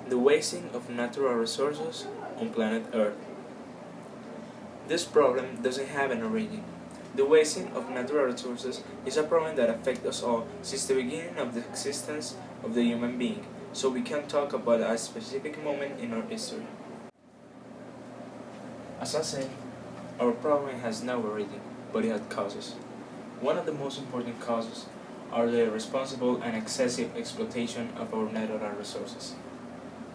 the wasting of natural resources on planet Earth. This problem doesn't have an origin. The wasting of natural resources is a problem that affects us all since the beginning of the existence of the human being, so we can talk about a specific moment in our history. As I said, our problem has no origin, but it has causes. One of the most important causes are the irresponsible and excessive exploitation of our natural resources,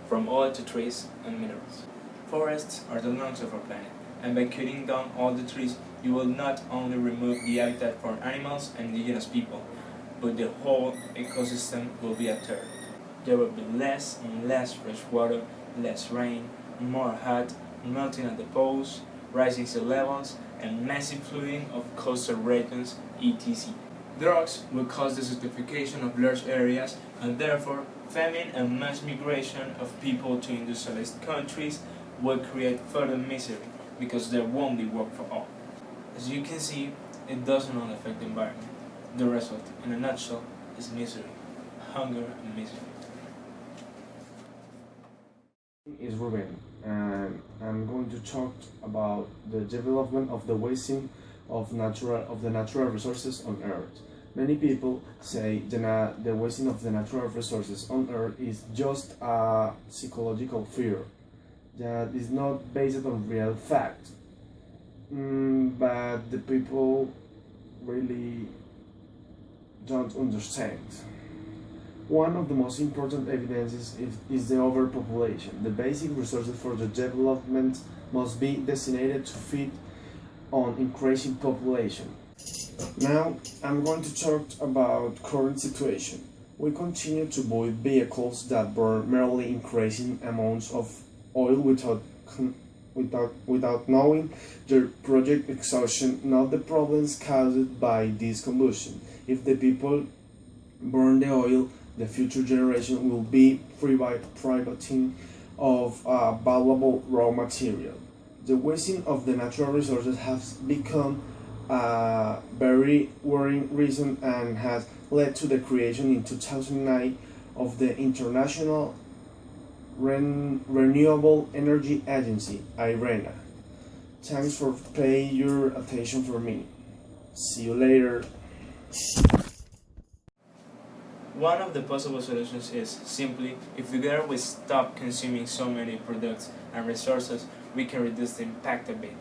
from oil to trees and minerals. Forests are the lungs of our planet, and by cutting down all the trees, you will not only remove the habitat for animals and indigenous people, but the whole ecosystem will be altered. There will be less and less fresh water, less rain, more hot, melting at the poles, rising sea levels, and massive flooding of coastal regions, etc. Droughts will cause the desertification of large areas and therefore famine and mass migration of people to industrialized countries will create further misery because there won't be work for all. As you can see, it doesn't only affect the environment. The result, in a nutshell, is misery, hunger and misery. Is Ruben, and I'm going to talk about the development of the wasting of the natural resources on Earth. Many people say the wasting of the natural resources on Earth is just a psychological fear that is not based on real fact. But the people really don't understand. One of the most important evidences is the overpopulation. The basic resources for the development must be designated to feed on increasing population. Now, I'm going to talk about current situation. We continue to buy vehicles that burn merely increasing amounts of oil without knowing their project exhaustion, not the problems caused by this combustion. If the people burn the oil, the future generation will be privating of valuable raw material. The wasting of the natural resources has become a very worrying reason and has led to the creation in 2009 of the International Renewable Energy Agency, IRENA. Thanks for paying your attention for me. See you later. One of the possible solutions is simply, if together we stop consuming so many products and resources, we can reduce the impact a bit.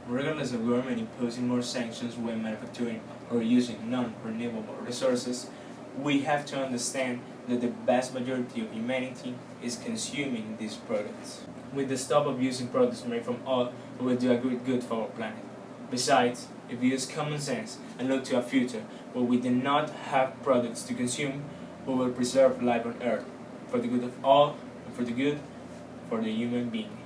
Regardless of government imposing more sanctions when manufacturing or using non-renewable resources, we have to understand that the vast majority of humanity is consuming these products. With the stop of using products made from oil, we will do a great good for our planet. Besides, if we use common sense and look to a future where we do not have products to consume, we will preserve life on Earth, for the good of all and for the human being.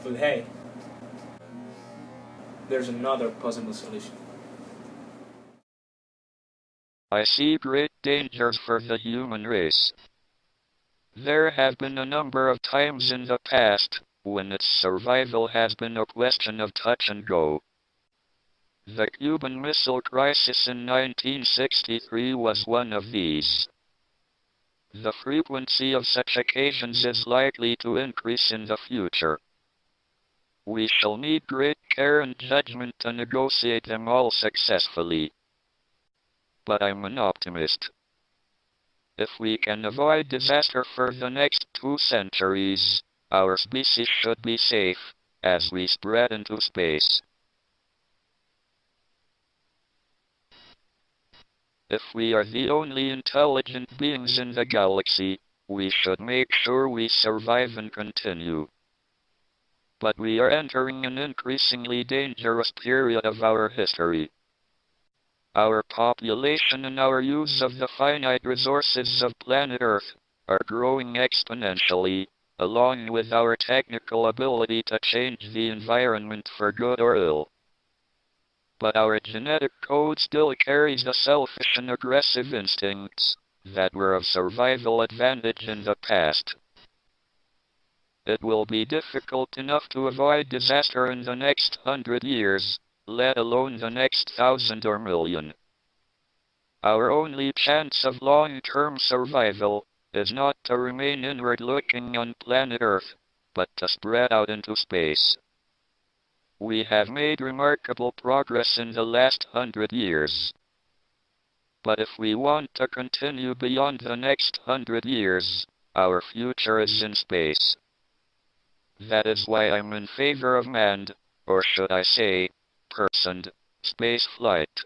But hey, there's another possible solution. I see great dangers for the human race. There have been a number of times in the past when its survival has been a question of touch and go. The Cuban Missile Crisis in 1963 was one of these. The frequency of such occasions is likely to increase in the future. We shall need great care and judgment to negotiate them all successfully. But I'm an optimist. If we can avoid disaster for the next 2 centuries, our species should be safe as we spread into space. If we are the only intelligent beings in the galaxy, we should make sure we survive and continue. But we are entering an increasingly dangerous period of our history. Our population and our use of the finite resources of planet Earth are growing exponentially, along with our technical ability to change the environment for good or ill. But our genetic code still carries the selfish and aggressive instincts that were of survival advantage in the past. It will be difficult enough to avoid disaster in the next 100 years, let alone the next 1,000 or million. Our only chance of long-term survival is not to remain inward-looking on planet Earth, but to spread out into space. We have made remarkable progress in the last 100 years. But if we want to continue beyond the next 100 years, our future is in space. That is why I'm in favor of manned, or should I say, personed, space flight.